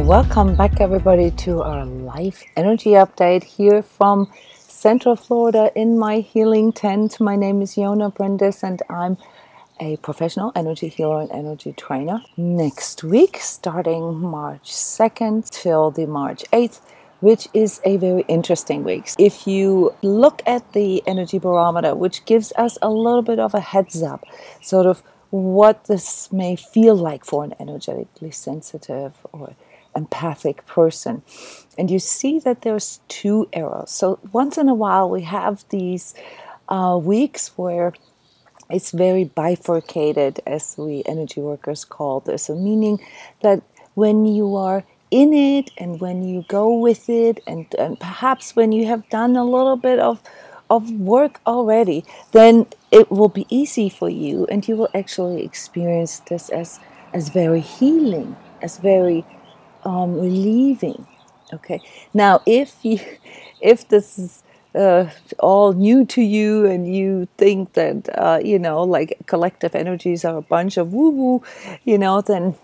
Welcome back, everybody, to our life energy update here from Central Florida in my healing tent. My name is Bryndis, and I'm a professional energy healer and energy trainer. Next week, starting March 2nd till the March 8th, which is a very interesting week. If you look at the energy barometer, which gives us a little bit of a heads up, sort of what this may feel like for an energetically sensitive or empathic person, and you see that there's two arrows. So once in a while we have these weeks where it's very bifurcated, as we energy workers call this, so meaning that when you are in it and when you go with it, and perhaps when you have done a little bit of work already, then it will be easy for you, and you will actually experience this as very healing, as very relieving. Okay. Now, if this is all new to you, and you think that like collective energies are a bunch of woo-woo, then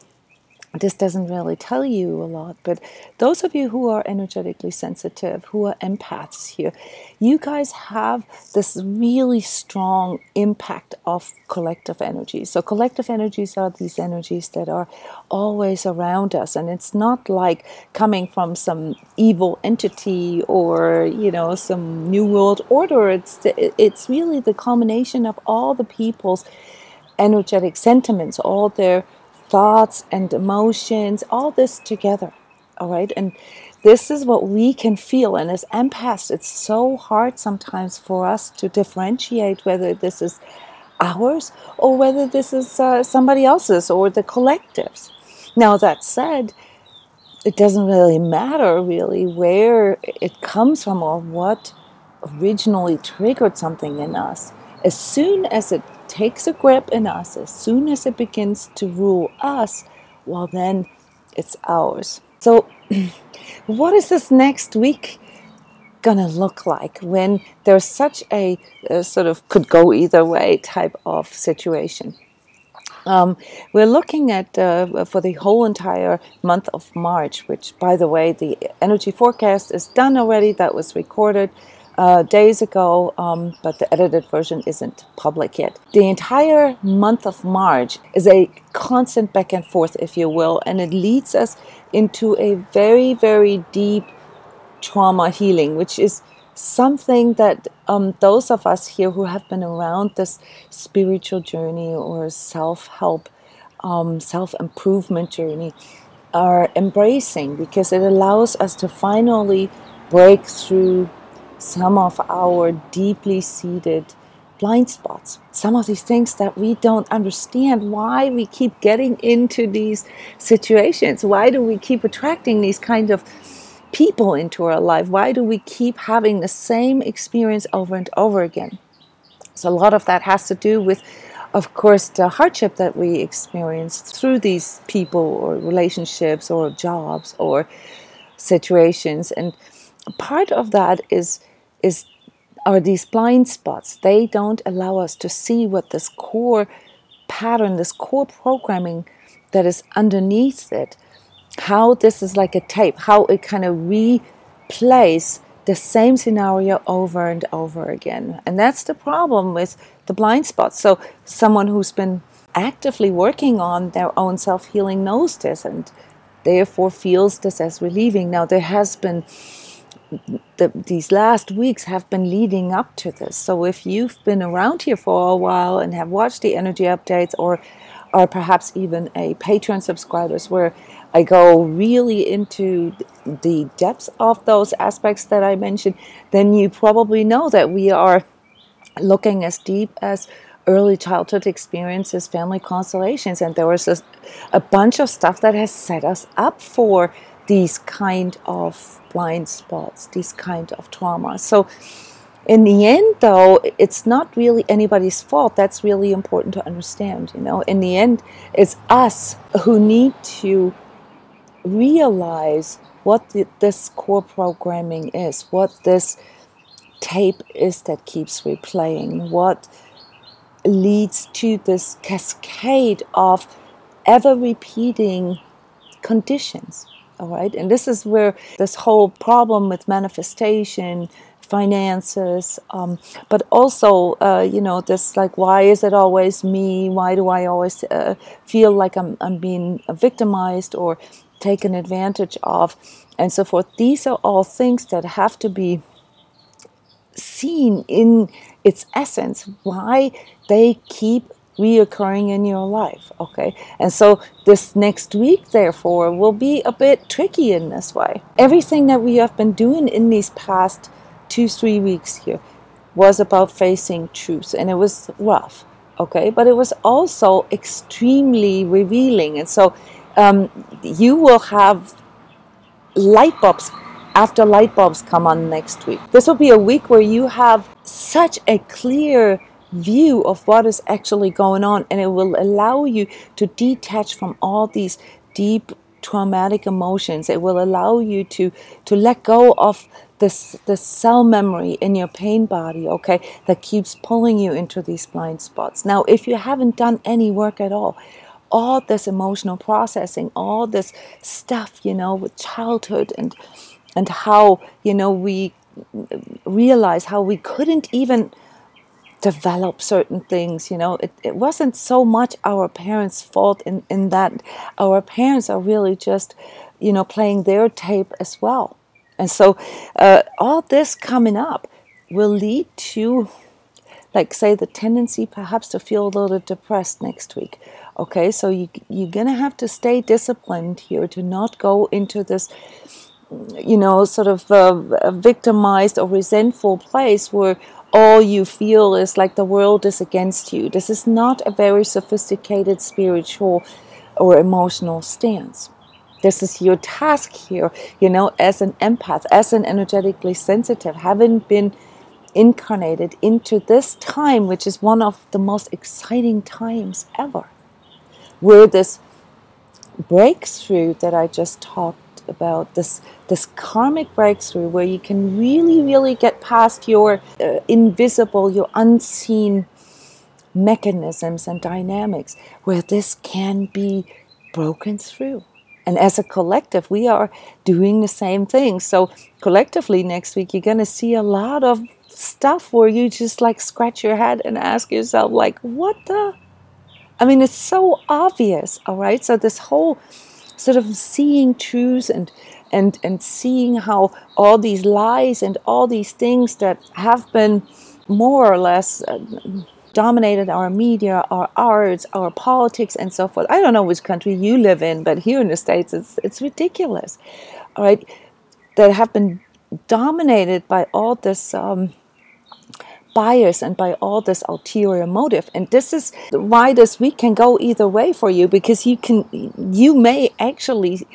this doesn't really tell you a lot. But those of you who are energetically sensitive, who are empaths here, you guys have this really strong impact of collective energies. So collective energies are these energies that are always around us. And it's not like coming from some evil entity or, some new world order. It's really the combination of all the people's energetic sentiments, all their thoughts and emotions, all this together. All right. And this is what we can feel. And as empaths, it's so hard sometimes for us to differentiate whether this is ours or whether this is somebody else's or the collective's. Now, that said, it doesn't really matter really where it comes from or what originally triggered something in us. As soon as it takes a grip in us, as soon as it begins to rule us, well, then it's ours. So what is this next week gonna look like when there's such a sort of could go either way type of situation? We're looking at for the whole entire month of March, which, by the way, the energy forecast is done already. That was recorded days ago, but the edited version isn't public yet. The entire month of March is a constant back and forth, if you will, and it leads us into a very, very deep trauma healing, which is something that those of us here who have been around this spiritual journey or self-help, self-improvement journey are embracing, because it allows us to finally break through some of our deeply seated blind spots, some of these things that we don't understand, why we keep getting into these situations, why do we keep attracting these kind of people into our life, why do we keep having the same experience over and over again. So a lot of that has to do with, of course, the hardship that we experience through these people or relationships or jobs or situations. And part of that are these blind spots. They don't allow us to see what this core pattern, this core programming that is underneath it, how this is like a tape, how it kind of replays the same scenario over and over again. And that's the problem with the blind spots. So someone who's been actively working on their own self-healing knows this and therefore feels this as relieving. Now, there has been these last weeks have been leading up to this. So if you've been around here for a while and have watched the energy updates, or perhaps even a Patreon subscribers, where I go really into the depths of those aspects that I mentioned, then you probably know that we are looking as deep as early childhood experiences, family constellations, and there was a bunch of stuff that has set us up for these kind of blind spots, these kind of traumas. So in the end, though, it's not really anybody's fault. That's really important to understand. In the end, it's us who need to realize what this core programming is, what this tape is that keeps replaying, what leads to this cascade of ever repeating conditions. all right? And this is where this whole problem with manifestation, finances, but also, this like, why is it always me? Why do I always feel like I'm being victimized or taken advantage of, and so forth? These are all things that have to be seen in its essence, why they keep reoccurring in your life, okay? And so this next week, therefore, will be a bit tricky in this way. Everything that we have been doing in these past 2-3 weeks here was about facing truth, and it was rough, okay? But it was also extremely revealing, and so you will have light bulbs after light bulbs come on next week. This will be a week where you have such a clear view of what is actually going on, and it will allow you to detach from all these deep traumatic emotions. It will allow you to let go of this cell memory in your pain body, okay, that keeps pulling you into these blind spots. Now, if you haven't done any work at all this emotional processing, all this stuff, with childhood and how, we realize how we couldn't even develop certain things, it wasn't so much our parents' fault in that our parents are really just, playing their tape as well. And so all this coming up will lead to, like, say, the tendency perhaps to feel a little depressed next week. Okay, so you're going to have to stay disciplined here to not go into this, sort of a victimized or resentful place where all you feel is like the world is against you. This is not a very sophisticated spiritual or emotional stance. This is your task here, as an empath, as an energetically sensitive, having been incarnated into this time, which is one of the most exciting times ever, where this breakthrough that I just talked about, this karmic breakthrough, where you can really, really get past your invisible, your unseen mechanisms and dynamics, where this can be broken through. And as a collective, we are doing the same thing. So collectively next week, you're going to see a lot of stuff where you just like scratch your head and ask yourself, like, what the? I mean, it's so obvious, all right? So this whole sort of seeing truths and seeing how all these lies and all these things that have been more or less dominated our media, our arts, our politics, and so forth. I don't know which country you live in, but here in the States, it's ridiculous, all right? That have been dominated by all this bias and by all this ulterior motive. And this is why this week can go either way for you, because you may actually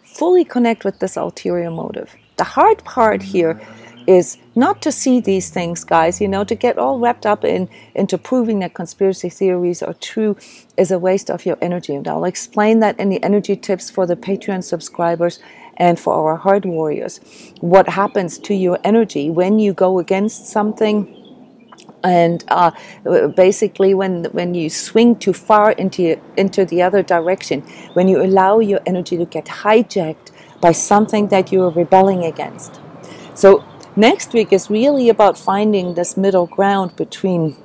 fully connect with this ulterior motive. The hard part here is not to see these things, guys, to get all wrapped up into proving that conspiracy theories are true is a waste of your energy. And I'll explain that in the energy tips for the Patreon subscribers and for our heart warriors. What happens to your energy when you go against something, and basically when you swing too far into the other direction, when you allow your energy to get hijacked by something that you are rebelling against. So next week is really about finding this middle ground between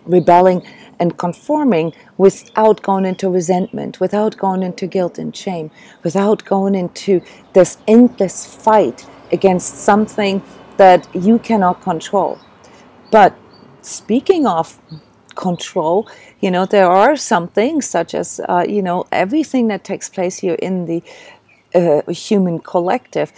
rebelling and conforming without going into resentment, without going into guilt and shame, without going into this endless fight against something that you cannot control. But speaking of control, there are some things such as, everything that takes place here in the human collective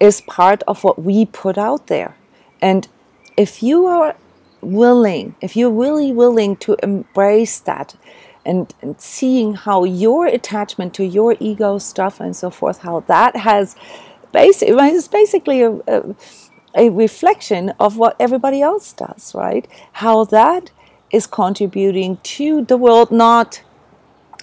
is part of what we put out there. And if you're really willing to embrace that and seeing how your attachment to your ego stuff and so forth, how that has basically a reflection of what everybody else does, right? How that is contributing to the world not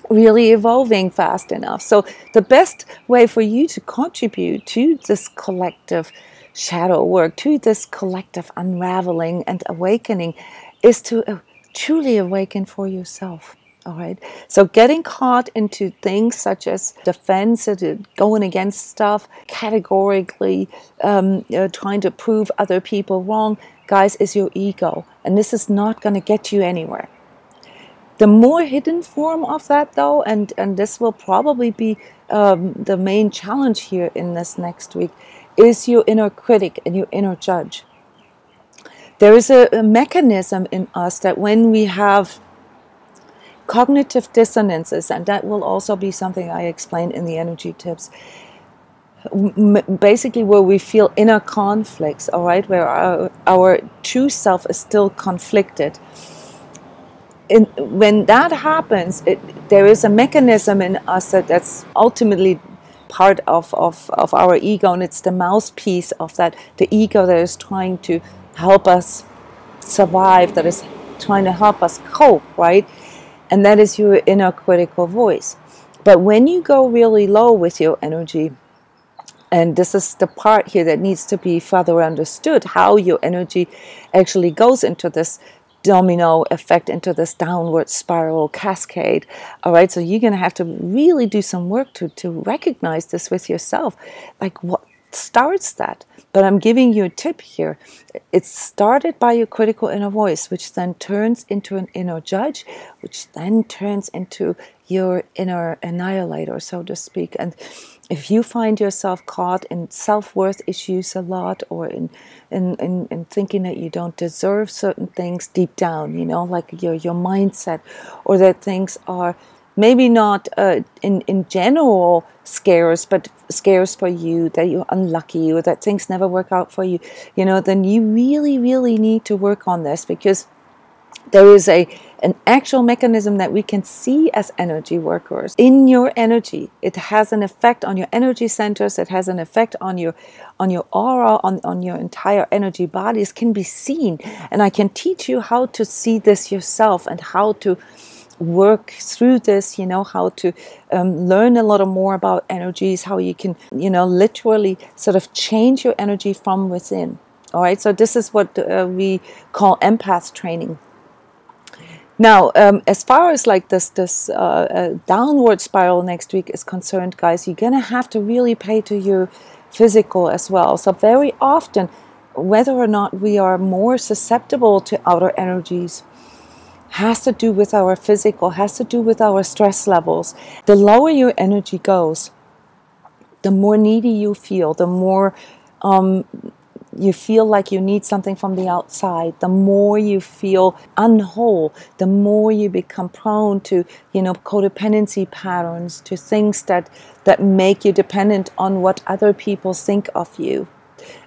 really evolving fast enough. So the best way for you to contribute to this collective shadow work, to this collective unraveling and awakening, is to truly awaken for yourself. All right. So getting caught into things such as defense, going against stuff, categorically trying to prove other people wrong, guys, is your ego. And this is not going to get you anywhere. The more hidden form of that, though, and this will probably be the main challenge here in this next week, is your inner critic and your inner judge. There is a mechanism in us that when we have cognitive dissonances, and that will also be something I explain in the energy tips, basically where we feel inner conflicts, all right, where our true self is still conflicted. When that happens, there is a mechanism in us that's ultimately part of our ego, and it's the mouthpiece of that, the ego that is trying to help us survive, that is trying to help us cope, right? And that is your inner critical voice. But when you go really low with your energy, and this is the part here that needs to be further understood, how your energy actually goes into this domino effect, into this downward spiral cascade. All right, so you're going to have to really do some work to recognize this with yourself. Like, what starts that? But I'm giving you a tip here. It's started by your critical inner voice, which then turns into an inner judge, which then turns into your inner annihilator, so to speak. And if you find yourself caught in self-worth issues a lot, or in thinking that you don't deserve certain things deep down, you know, like your mindset, or that things are maybe not in general scares, but scares for you, that you're unlucky, or that things never work out for you, you know, then you really, really need to work on this, because there is an actual mechanism that we can see as energy workers in your energy. It has an effect on your energy centers. It has an effect on your aura, on your entire energy bodies. Can be seen, and I can teach you how to see this yourself and how to work through this, you know, how to learn a lot more about energies, how you can, you know, literally sort of change your energy from within. All right, so this is what we call empath training. Now, as far as like this downward spiral next week is concerned, guys, you're gonna have to really pay to your physical as well. So very often, whether or not we are more susceptible to outer energies has to do with our physical, has to do with our stress levels. The lower your energy goes, the more needy you feel, the more you feel like you need something from the outside, the more you feel unwhole, the more you become prone to, you know, codependency patterns, to things that make you dependent on what other people think of you.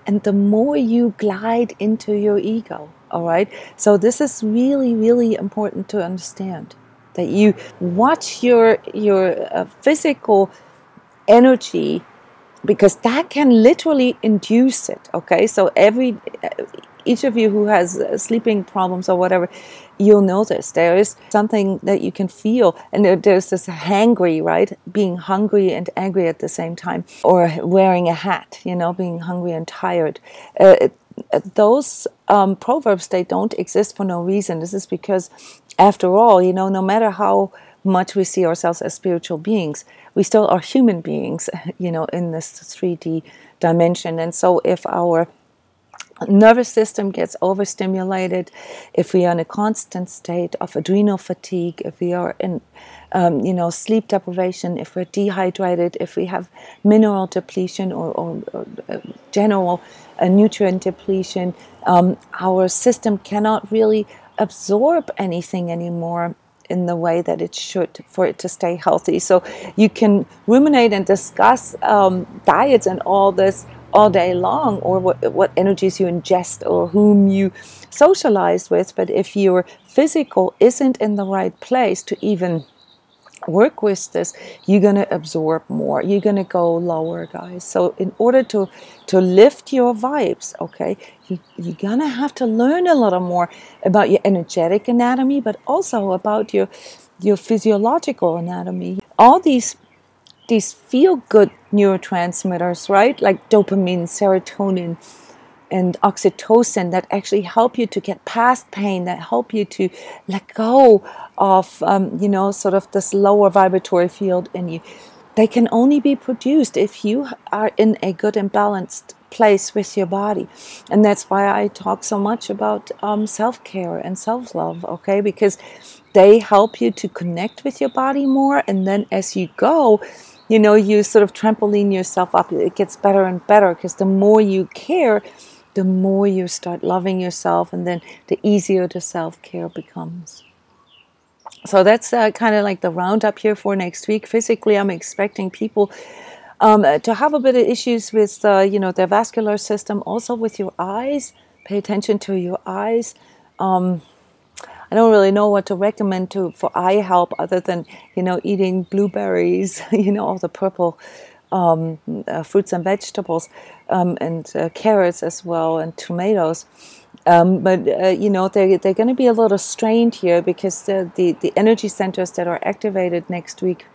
And the more you glide into your ego, all right? So this is really, really important to understand, that you watch your physical energy, because that can literally induce it, okay? So each of you who has sleeping problems or whatever, you'll notice there is something that you can feel, and there's this hangry, right? Being hungry and angry at the same time, or wearing a hat, you know, being hungry and tired. Those proverbs, they don't exist for no reason. This is because, after all, you know, no matter how much we see ourselves as spiritual beings, we still are human beings, you know, in this 3D dimension. And so if our nervous system gets overstimulated, if we are in a constant state of adrenal fatigue, if we are in you know, sleep deprivation, if we're dehydrated, if we have mineral depletion or general nutrient depletion, our system cannot really absorb anything anymore in the way that it should for it to stay healthy. So you can ruminate and discuss diets and all this all day long, or what energies you ingest or whom you socialize with, but if your physical isn't in the right place to even work with this, you're going to absorb more, you're going to go lower, guys. So in order to lift your vibes, okay, you're going to have to learn a little more about your energetic anatomy, but also about your physiological anatomy. All these feel-good neurotransmitters, right, like dopamine, serotonin, and oxytocin that actually help you to get past pain, that help you to let go of, you know, sort of this lower vibratory field in you. They can only be produced if you are in a good and balanced place with your body. And that's why I talk so much about self-care and self-love, okay? Because they help you to connect with your body more. And then as you go, you know, you sort of trampoline yourself up. It gets better and better because the more you care, the more you start loving yourself, and then the easier the self-care becomes. So that's kind of like the roundup here for next week. Physically, I'm expecting people to have a bit of issues with, you know, their vascular system, also with your eyes. Pay attention to your eyes. I don't really know what to recommend for eye help other than, you know, eating blueberries, you know, all the purple fruits and vegetables, and carrots as well, and tomatoes. But you know, they're going to be a little strained here because the energy centers that are activated next week,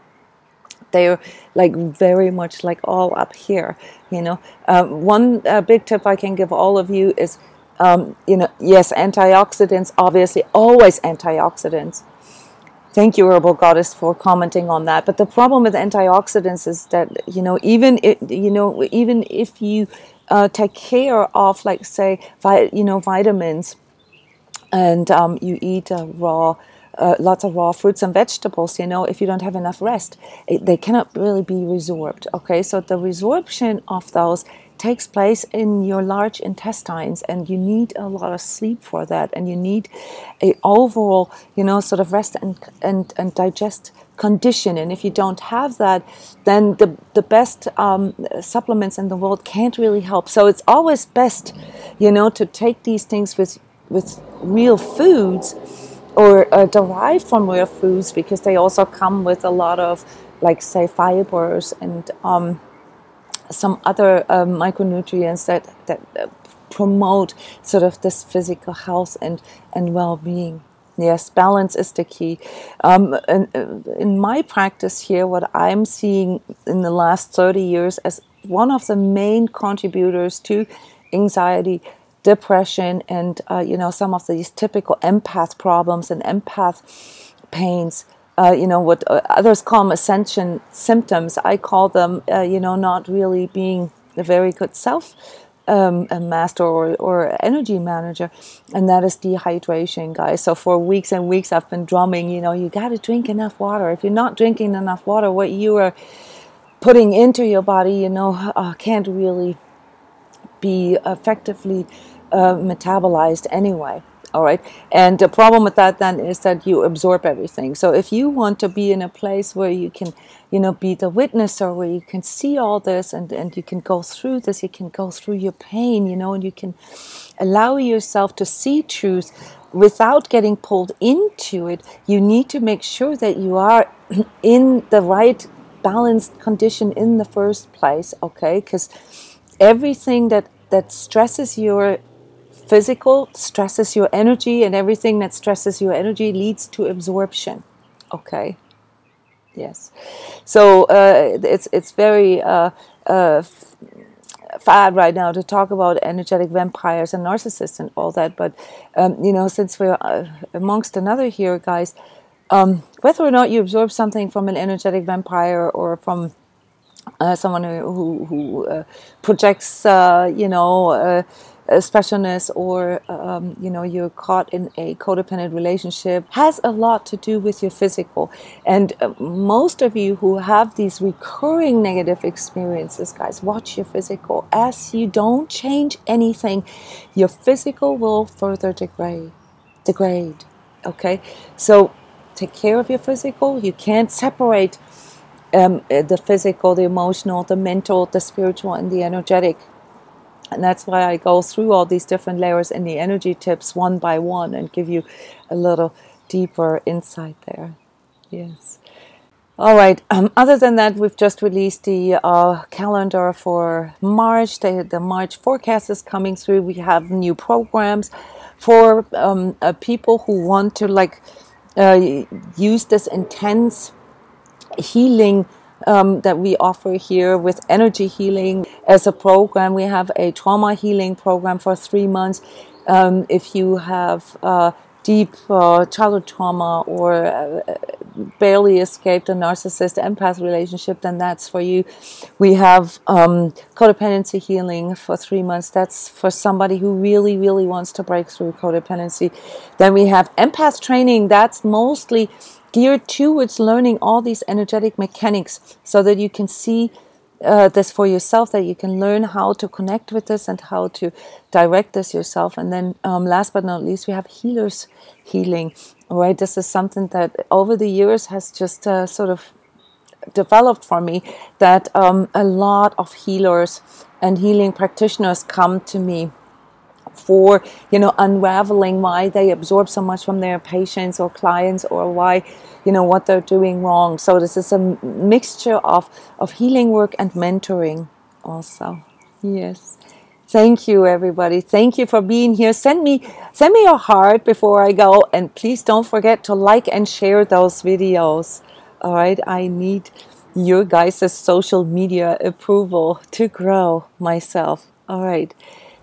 they're like very much like all up here, you know. One big tip I can give all of you is, you know, yes, antioxidants, obviously, always antioxidants. Thank you, Herbal Goddess, for commenting on that. But the problem with antioxidants is that, you know, even if you take care of, like, say, you know, vitamins, and you eat lots of raw fruits and vegetables, you know, if you don't have enough rest, they cannot really be resorbed. Okay, so the resorption of those takes place in your large intestines, and you need a lot of sleep for that, and you need a overall, you know, sort of rest and digest condition. And if you don't have that, then the best supplements in the world can't really help. So it's always best, you know, to take these things with real foods, or derived from real foods, because they also come with a lot of, like, say, fibers and some other micronutrients that promote sort of this physical health and well-being. Yes, balance is the key. And in my practice here, what I'm seeing in the last 30 years as one of the main contributors to anxiety, depression, and you know, some of these typical empath problems and empath pains, you know, what others call them ascension symptoms, I call them, you know, not really being a very good self a master or energy manager, and that is dehydration, guys. So for weeks and weeks I've been drumming, you know, you got to drink enough water. If you're not drinking enough water, what you are putting into your body, you know, can't really be effectively metabolized anyway. All right. And the problem with that then is that you absorb everything. So if you want to be in a place where you can, you know, be the witness, or where you can see all this, and you can go through this, you can go through your pain, you know, and you can allow yourself to see truth without getting pulled into it, you need to make sure that you are in the right balanced condition in the first place. Okay. Because everything that stresses your physical stresses your energy, and everything that stresses your energy leads to absorption. Okay. Yes. So it's very fad right now to talk about energetic vampires and narcissists and all that. But you know, since we're amongst another here, guys, whether or not you absorb something from an energetic vampire, or from someone who projects, you know, specialness, or you know, you're caught in a codependent relationship, has a lot to do with your physical. And most of you who have these recurring negative experiences, guys, watch your physical. As you don't change anything, your physical will further degrade. Okay, so take care of your physical. You can't separate the physical, the emotional, the mental, the spiritual, and the energetic. And that's why I go through all these different layers in the energy tips one by one, and give you a little deeper insight there. Yes. All right. Other than that, we've just released the calendar for March. The March forecast is coming through. We have new programs for people who want to, like, use this intense healing that we offer here with energy healing as a program. We have a trauma healing program for 3 months. If you have deep childhood trauma or barely escaped a narcissist empath relationship, then that's for you. We have codependency healing for 3 months. That's for somebody who really, really wants to break through codependency. Then we have empath training. That's mostly geared towards learning all these energetic mechanics so that you can see this for yourself, that you can learn how to connect with this and how to direct this yourself. And then last but not least, we have healers healing. Right, this is something that over the years has just sort of developed for me, that a lot of healers and healing practitioners come to me for, unraveling why they absorb so much from their patients or clients, or why, what they're doing wrong. So this is a mixture of healing work and mentoring also. Yes. Thank you, everybody. Thank you for being here. Send me a heart before I go, and please don't forget to like and share those videos. All right, I need your guys' social media approval to grow myself. All right.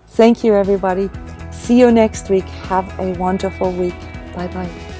Thank you, everybody. See you next week. Have a wonderful week. Bye-bye.